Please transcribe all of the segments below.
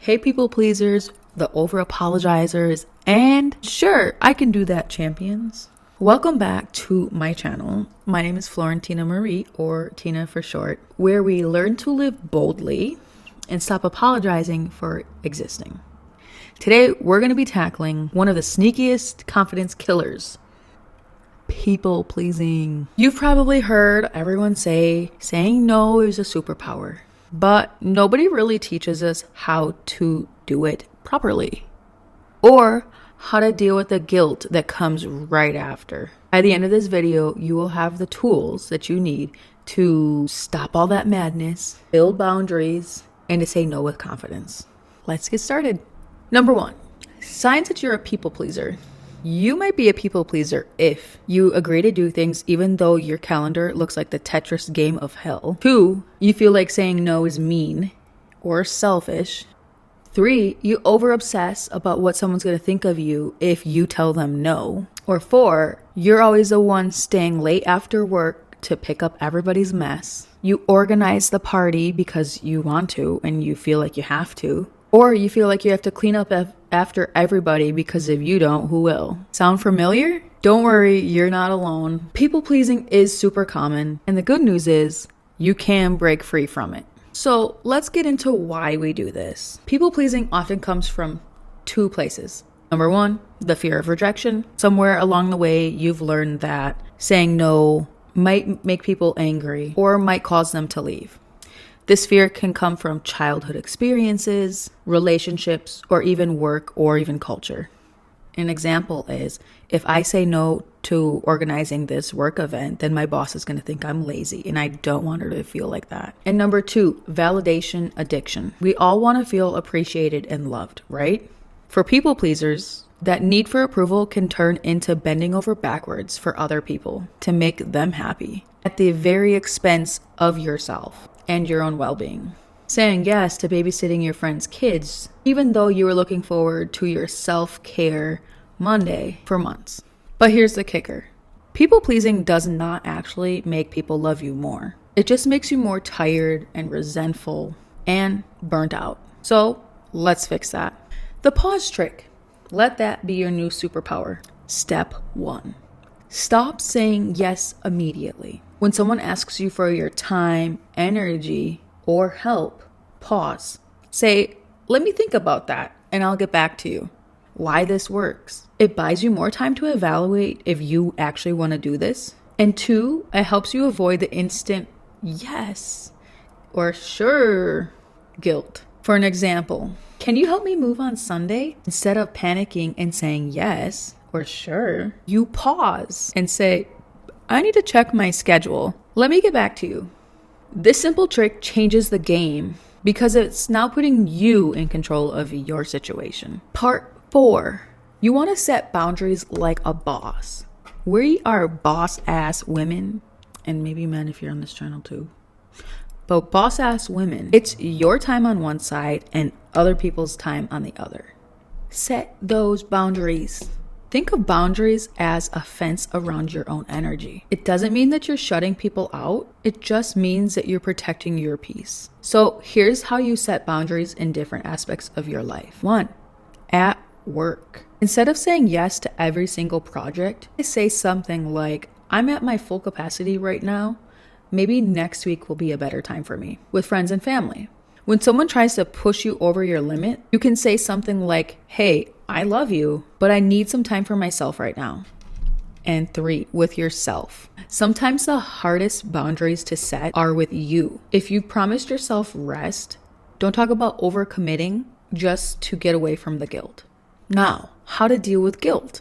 Hey people pleasers, the over apologizers, and sure, I can do that champions. Welcome back to my channel. My name is Florentina Marie, or Tina for short, where we learn to live boldly and stop apologizing for existing. Today, we're going to be tackling one of the sneakiest confidence killers, people pleasing. You've probably heard everyone say saying no is a superpower, but nobody really teaches us how to do it properly or how to deal with the guilt that comes right after. By the end of this video, you will have the tools that you need to stop all that madness, build boundaries, and to say no with confidence. Let's get started. Number 1, signs that you're a people pleaser. You might be a people pleaser if you agree to do things even though your calendar looks like the Tetris game of hell. 2, you feel like saying no is mean or selfish. 3, you over-obsess about what someone's going to think of you if you tell them no. Or 4, you're always the one staying late after work to pick up everybody's mess. You organize the party because you want to and you feel like you have to. Or you feel like you have to clean up after everybody because if you don't, who will? Sound familiar? Don't worry, you're not alone. People pleasing is super common, and the good news is you can break free from it. So let's get into why we do this. People pleasing often comes from 2 places. Number 1, the fear of rejection. Somewhere along the way, you've learned that saying no might make people angry or might cause them to leave. This fear can come from childhood experiences, relationships, or even work or even culture. An example is, if I say no to organizing this work event, then my boss is going to think I'm lazy, and I don't want her to feel like that. And number 2, validation addiction. We all want to feel appreciated and loved, right? For people pleasers, that need for approval can turn into bending over backwards for other people to make them happy at the very expense of yourself and your own well-being. Saying yes to babysitting your friend's kids, even though you were looking forward to your self-care Monday for months. But here's the kicker. People-pleasing does not actually make people love you more. It just makes you more tired and resentful and burnt out. So let's fix that. The pause trick. Let that be your new superpower. Step 1. Stop saying yes immediately. When someone asks you for your time, energy, or help, pause. Say, let me think about that, and I'll get back to you. Why this works. It buys you more time to evaluate if you actually want to do this. And 2, it helps you avoid the instant yes or sure guilt. For an example, can you help me move on Sunday? Instead of panicking and saying yes or sure, you pause and say, I need to check my schedule. Let me get back to you. This simple trick changes the game because it's now putting you in control of your situation. Part 4, you want to set boundaries like a boss. We are boss-ass women, and maybe men if you're on this channel too. But boss-ass women, it's your time on one side and other people's time on the other. Set those boundaries. Think of boundaries as a fence around your own energy. It doesn't mean that you're shutting people out. It just means that you're protecting your peace. So here's how you set boundaries in different aspects of your life. 1, at work. Instead of saying yes to every single project, say something like, I'm at my full capacity right now. Maybe next week will be a better time for me. With friends and family. When someone tries to push you over your limit, you can say something like, hey, I love you, but I need some time for myself right now. And 3, with yourself. Sometimes the hardest boundaries to set are with you. If you promised yourself rest, don't talk about overcommitting just to get away from the guilt. Now, how to deal with guilt.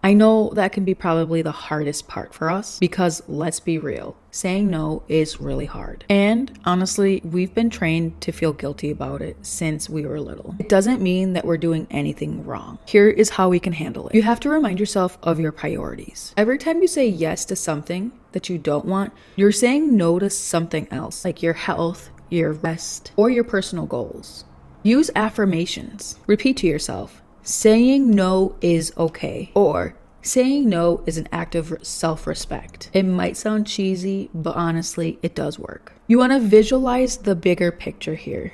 I know that can be probably the hardest part for us because let's be real, saying no is really hard. And honestly, we've been trained to feel guilty about it since we were little. It doesn't mean that we're doing anything wrong. Here is how we can handle it. You have to remind yourself of your priorities. Every time you say yes to something that you don't want, you're saying no to something else, like your health, your rest, or your personal goals. Use affirmations. Repeat to yourself, saying no is okay, or saying no is an act of self-respect. It might sound cheesy, but honestly, it does work. You want to visualize the bigger picture here.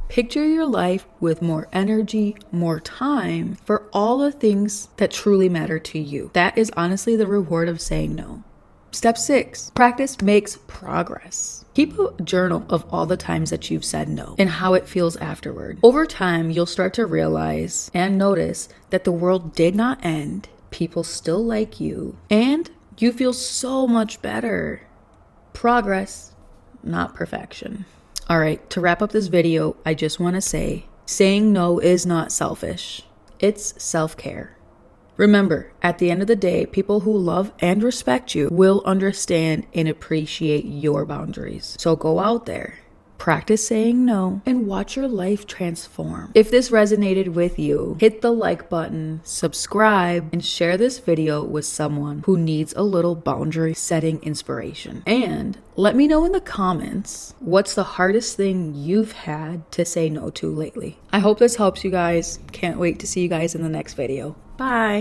Picture your life with more energy, more time for all the things that truly matter to you. That is honestly the reward of saying no. Step 6, practice makes progress. Keep a journal of all the times that you've said no and how it feels afterward. Over time, you'll start to realize and notice that the world did not end, people still like you, and you feel so much better. Progress, not perfection. All right, to wrap up this video, I just want to say, saying no is not selfish. It's self-care. Remember, at the end of the day, people who love and respect you will understand and appreciate your boundaries. So go out there, practice saying no, and watch your life transform. If this resonated with you, hit the like button, subscribe, and share this video with someone who needs a little boundary setting inspiration. And let me know in the comments, what's the hardest thing you've had to say no to lately? I hope this helps you guys. Can't wait to see you guys in the next video. Bye.